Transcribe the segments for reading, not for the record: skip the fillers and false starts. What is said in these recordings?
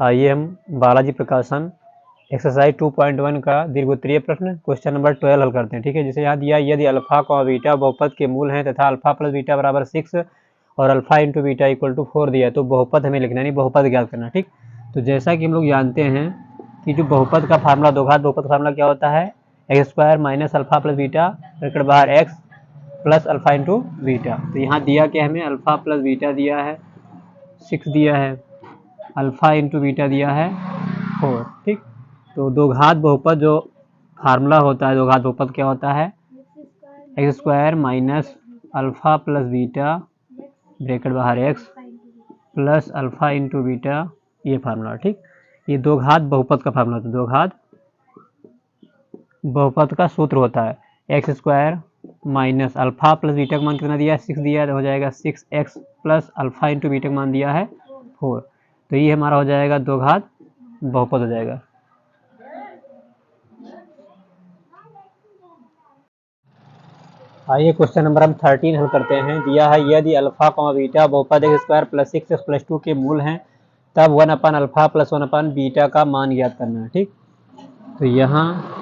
आइए हम बालाजी प्रकाशन एक्सरसाइज 2.1 का दीर्घोत्तरीय प्रश्न क्वेश्चन नंबर 12 हल करते हैं। ठीक है, जिसे यहाँ दिया यदि अल्फा को बीटा बहुपद के मूल हैं तथा अल्फा प्लस बीटा बराबर 6 और alpha into beta equal to 4 दिया है तो बहुपद हमें लिखना नहीं, बहुपद ज्ञात करना। ठीक, तो जैसा कि हम लोग जानते हैं कि जो बहुपद का फार्मूला, दो घात बहुपद का फार्मूला क्या होता है, x square minus alpha plus beta bracket बाहर x plus alpha into beta. तो यहाँ दिया क्या हमें, अल्फा प्लस बीटा दिया है 6 दिया है, अल्फा इंटू बीटा दिया है 4। ठीक, तो दो घात बहुपद जो फार्मूला होता है, दो घात बहुपद क्या होता है, x square minus alpha plus beta bracket बाहर x plus alpha into beta, ये फार्मूला। ठीक, ये दो घात बहुपद का फार्मूला होता है, दो घात बहुपद का सूत्र होता है x square minus alpha plus beta का मान कितना दिया है, 6 दिया है, तो हो जाएगा 6x plus alpha into beta का मान दिया है 4। तो ये हमारा हो जाएगा दो घात बहुपद हो जाएगा। आइए क्वेश्चन नंबर हम 13 हल करते हैं। दिया है यदि अल्फा कॉमा बीटा बहुपद x square plus 6x plus 2 के मूल हैं तब 1 अपन अल्फा प्लस 1 अपन बीटा का मान ज्ञात करना है। ठीक, तो यहाँ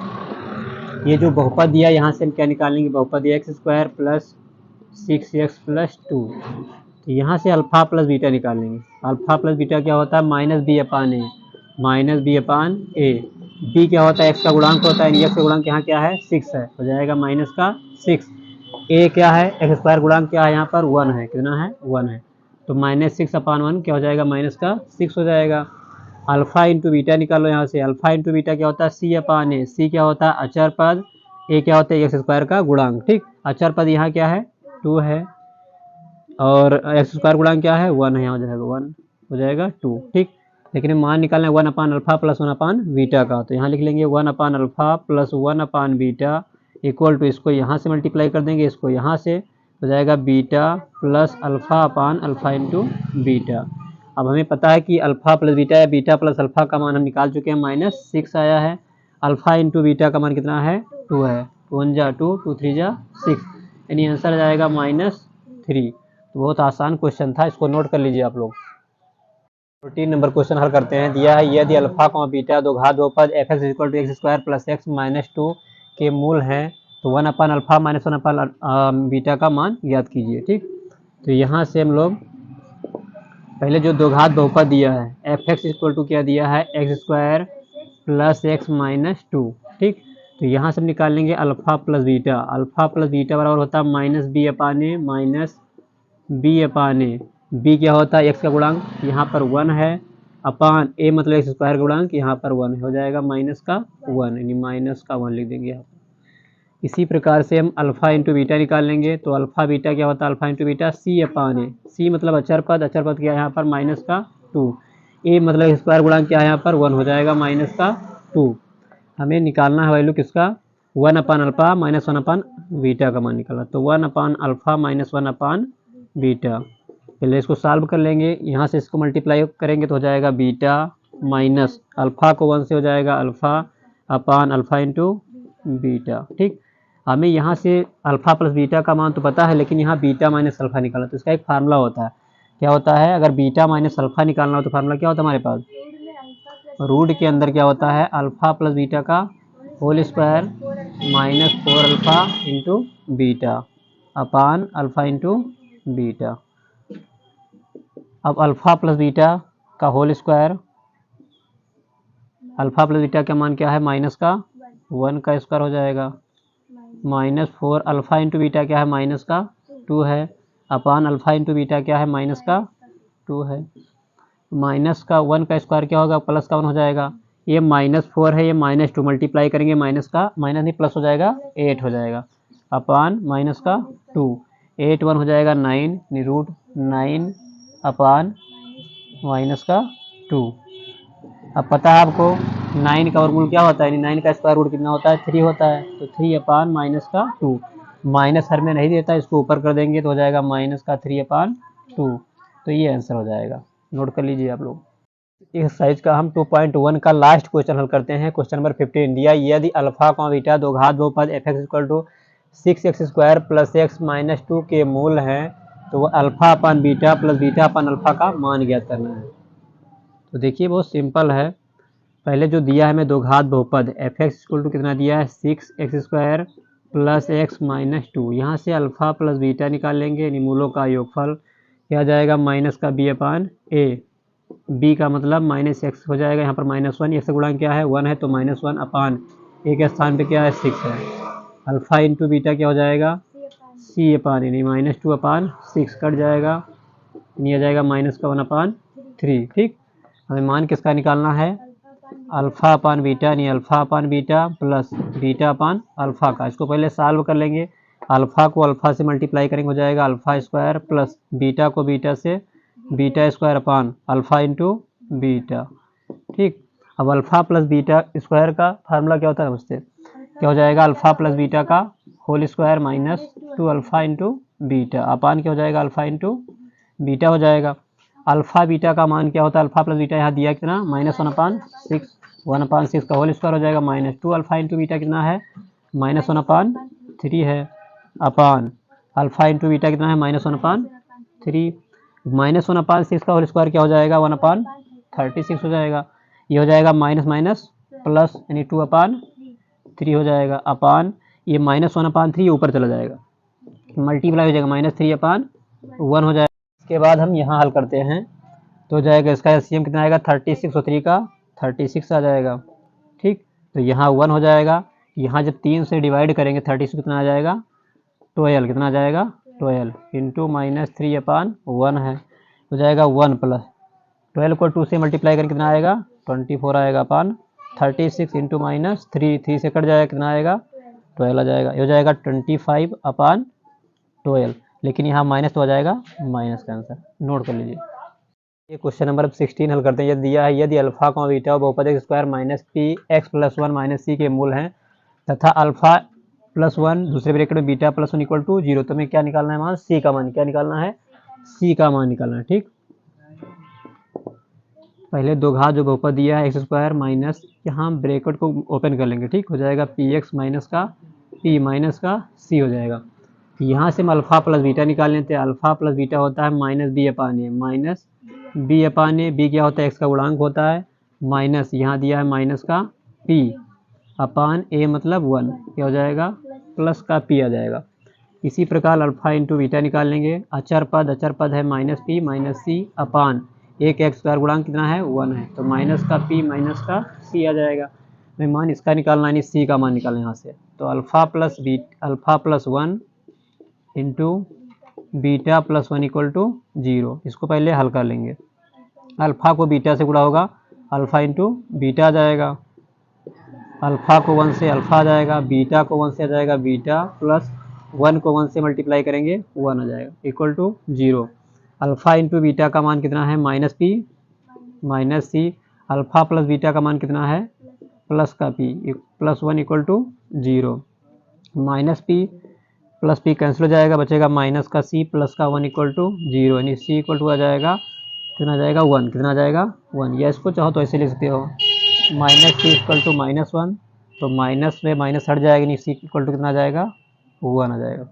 ये जो बहुपद दिया, यहाँ से हम क्या निकालेंगे, बहुपद दिया x square plus 6x plus 2, तो यहाँ से अल्फा प्लस बीटा निकालेंगे। अल्फा प्लस बीटा क्या होता है, माइनस बी अपान ए, माइनस बी अपान ए। बी क्या होता है, एक्स का गुणांक होता है, एक्स का गुणांक यहाँ क्या है 6 है, हो जाएगा माइनस का 6। ए क्या है, एक्स स्क्वायर गुणांक क्या है, यहाँ पर 1 है, कितना है 1 है, तो माइनस 6 अपान 1 क्या हो जाएगा, माइनस का 6 हो जाएगा। अल्फा इंटू बीटा निकालो यहाँ से, अल्फा इंटू बीटा क्या होता है, सी अपान ए, सी क्या होता है अचर पद, ए क्या होता है एक्स स्क्वायर का गुणांक। ठीक, अचर पद यहाँ क्या है 2 है और एक्स स्क्वायर गुणांक क्या है 1 है, यहाँ हो जाएगा 1 हो जाएगा 2। ठीक, लेकिन मान निकालना है 1 upon alpha plus 1 upon beta का, तो यहाँ लिख लेंगे 1 upon alpha plus 1 upon beta equal to, इसको यहाँ से मल्टीप्लाई कर देंगे, इसको यहाँ से हो जाएगा बीटा प्लस अल्फा अपान अल्फा इंटू बीटा। अब हमें पता है कि अल्फा प्लस बीटा या बीटा प्लस अल्फा का मान हम निकाल चुके हैं, -6 आया है। अल्फा इंटू बीटा का मान कितना है 2 है, 2 1 जा 2, 2 3 जा 6, यानी आंसर आ जाएगा -3। तो बहुत आसान क्वेश्चन था, इसको नोट कर लीजिए आप लोग। 14 नंबर क्वेश्चन हल करते हैं। दिया है यदि अल्फा कॉमा बीटा दो घात बहुपद F X equal to X square plus X minus 2 के मूल हैं तो 1 upon alpha minus 1 upon beta का मान ज्ञात कीजिए। ठीक, तो यहाँ से हम लोग पहले जो दो घात बहुपद दिया है एफ एक्स इक्वल टू क्या दिया है, x square plus X minus 2। ठीक, तो यहाँ से हम निकालेंगे alpha plus beta, alpha plus beta बराबर होता है माइनस बी अपान ए, माइनस बी अपान ए। बी क्या होता है एक्स का गुणांक, यहाँ पर 1 है, अपान ए मतलब एक्स स्क्वायर गुणांक, यहाँ पर 1 है, हो जाएगा माइनस का 1, यानी माइनस का 1 लिख देंगे यहाँ पर। इसी प्रकार से हम अल्फा इंटू बीटा निकाल लेंगे, तो अल्फा बीटा क्या होता है, अल्फा इंटू बीटा सी अपान ए, सी मतलब अचर पद, अचर पद क्या है यहाँ पर माइनस का 2, ए मतलब स्क्वायर गुणांक क्या है यहाँ पर 1, हो जाएगा माइनस का 2। हमें निकालना है वैल्यू किसका, 1 upon alpha minus 1 upon beta का मान निकाला, तो 1 upon alpha minus 1 upon beta. पहले इसको सॉल्व कर लेंगे, यहाँ से इसको मल्टीप्लाई करेंगे तो हो जाएगा बीटा माइनस अल्फा को 1 से हो जाएगा अल्फा अपान अल्फा इंटू बीटा। ठीक, हमें यहाँ से अल्फा प्लस बीटा का मान तो पता है, लेकिन यहाँ बीटा माइनस अल्फा निकालना, तो इसका एक फार्मूला होता है, क्या होता है, अगर बीटा माइनस अल्फा निकालना हो तो फार्मूला क्या होता है हमारे पास, रूट के अंदर क्या होता है अल्फा प्लस बीटा का whole square minus 4 alpha into beta upon alpha into beta. अब अल्फा प्लस बीटा का whole square, alpha plus beta का मान क्या है माइनस का 1 का स्क्वायर हो जाएगा, माइनस 4 अल्फा इंटू बीटा क्या है माइनस का 2 है, अपान अल्फा इंटू बीटा क्या है माइनस का 2 है, माइनस का 1 का स्क्वायर क्या होगा प्लस का 1 हो जाएगा, ये -4 है, ये -2 मल्टीप्लाई करेंगे, माइनस का माइनस नहीं प्लस हो जाएगा 8 हो जाएगा, अपान माइनस का 2, 8 1 हो जाएगा 9, रूट 9 अपान माइनस का 2। अब पता है आपको 9 का वर्गमूल क्या होता है, 9 का स्क्वायर रूट कितना होता है 3 होता है, तो 3 अपान माइनस का 2, माइनस हर में नहीं देता, इसको ऊपर कर देंगे तो हो जाएगा माइनस का 3 अपान 2। तो ये आंसर हो जाएगा, नोट कर लीजिए आप लोग। एक्सरसाइज का हम 2.1 का लास्ट क्वेश्चन हल करते हैं। क्वेश्चन नंबर 15 दिया यदि अल्फा कॉमा बीटा दो घात बहुपद F X equal to 6x square plus X minus 2 के मूल हैं तो वो alpha upon beta plus beta upon alpha का मान ज्ञात करना है। तो देखिए बहुत सिंपल है। पहले जो दिया है हमें दो घात बहुपद एफ एक्स इक्वल टू कितना दिया है 6x² प्लस एक्स माइनस 2। यहाँ से अल्फ़ा प्लस बीटा निकाल लेंगे, यानी मूलों का योगफल क्या जाएगा माइनस का b अपान ए। बी का मतलब माइनस एक्स हो जाएगा, यहाँ पर -1, एक्स गुणा क्या है 1 है तो -1 अपान ए के स्थान पे क्या है 6 है। अल्फ़ा इंटू बीटा क्या हो जाएगा सी अपान यानी -2 अपान 6 कट जाएगा, यानी आ जाएगा -1/3। ठीक, हमें मान किसका निकालना है अल्फ़ा अपान बीटा, यानी alpha upon beta plus beta upon alpha का। इसको पहले सॉल्व कर लेंगे। अल्फ़ा को अल्फ़ा से मल्टीप्लाई करेंगे, हो जाएगा अल्फ़ा स्क्वायर प्लस बीटा को बीटा से beta square upon alpha into beta. ठीक, अब अल्फ़ा प्लस बीटा स्क्वायर का फार्मूला क्या होता है समझते, क्या हो जाएगा अल्फ़ा प्लस बीटा का whole square -2 alpha into beta upon क्या हो जाएगा अल्फ़ा इंटू बीटा हो जाएगा। अल्फ़ा बीटा का मान क्या होता है अल्फ़ा प्लस बीटा यहाँ दिया कितना -1/6, 1/6 का होल स्क्वायर हो जाएगा -2 अल्फ़ा इंटू बीटा कितना है -1/3 है अपान अल्फ़ा इंटू बीटा कितना है -1/3। -1/6 का होल स्क्वायर क्या हो जाएगा 1/36 हो जाएगा। ये हो जाएगा माइनस माइनस प्लस यानी 2/3 हो जाएगा अपान ये -1/3 ऊपर चला जाएगा, मल्टीप्लाई हो जाएगा -3/1 हो जाएगा। इसके बाद हम यहाँ हल करते हैं तो हो जाएगा इसका एलसीएम कितना आएगा 36 और 3 का 36 आ जाएगा। ठीक, तो यहाँ 1 हो जाएगा, यहाँ जब 3 से डिवाइड करेंगे 36 कितना आ जाएगा 12, कितना आ जाएगा 12 इंटू -3/1 है, हो जाएगा 1 प्लस 12 को 2 से मल्टीप्लाई करके कितना आएगा 24 आएगा अपान 36 इंटू -3 से कट जाएगा कितना आएगा 12 आ जाएगा। ये हो जाएगा 25/12, लेकिन यहाँ माइनस तो आ जाएगा माइनस का आंसर नोट कर लीजिए। ये क्वेश्चन नंबर 16 हल करते हैं। यदि दिया है यदि अल्फा का बीटा बहुपद x square minus p x plus 1 minus c के मूल हैं तथा अल्फा प्लस 1 दूसरे ब्रैकेट में बीटा प्लस 1 इक्वल टू 0, तो हमें क्या निकालना है मान सी का मान, क्या निकालना है सी का मान निकालना है। ठीक, पहले दो घात जो बहुपद दिया है एक्स स्क्वायर माइनस यहाँ ब्रैकेट को ओपन कर लेंगे। ठीक, हो जाएगा पी एक्स माइनस का पी माइनस का सी हो जाएगा। यहाँ से हम अल्फ़ा प्लस बीटा निकाल लेते हैं। अल्फ़ा प्लस बीटा होता है माइनस बी अपान ए, माइनस बी अपान ए, बी क्या होता है एक्स का गुणांक होता है, माइनस यहाँ दिया है माइनस का पी अपान ए मतलब 1, क्या हो जाएगा प्लस का पी आ जाएगा। इसी प्रकार अल्फ़ा इंटू बीटा निकाल लेंगे। अचर पद है माइनस पी माइनस सी अपान एक एक्स स्क्वायर गुणांक कितना है 1 है, तो माइनस का पी माइनस का सी आ जाएगा। मैं मान इसका निकालना यानी सी का मान निकालना यहाँ से, तो alpha plus 1 into beta plus 1 equal to 0। इसको पहले हल कर लेंगे। अल्फ़ा को बीटा से गुणा होगा अल्फ़ा इंटू बीटा आ जाएगा, अल्फ़ा को 1 से अल्फ़ा आ जाएगा, बीटा को 1 से आ जाएगा बीटा, प्लस 1 को 1 से मल्टीप्लाई करेंगे 1 आ जाएगा equal to 0। Alpha into beta का मान कितना है minus P minus C, alpha plus beta का मान कितना है प्लस का P plus 1 equal to 0। Minus P plus P cancel हो जाएगा, बचेगा माइनस का सी प्लस का 1 इक्वल टू 0, यानी सी इक्वल टू आ जाएगा कितना आ जाएगा 1, कितना आ जाएगा 1, या इसको चाहो तो ऐसे लिख सकते हो माइनस सी इक्वल टू -1, तो माइनस में माइनस हट जाएगा, यानी सी इक्वल टू कितना आ जाएगा 1 आ जाएगा।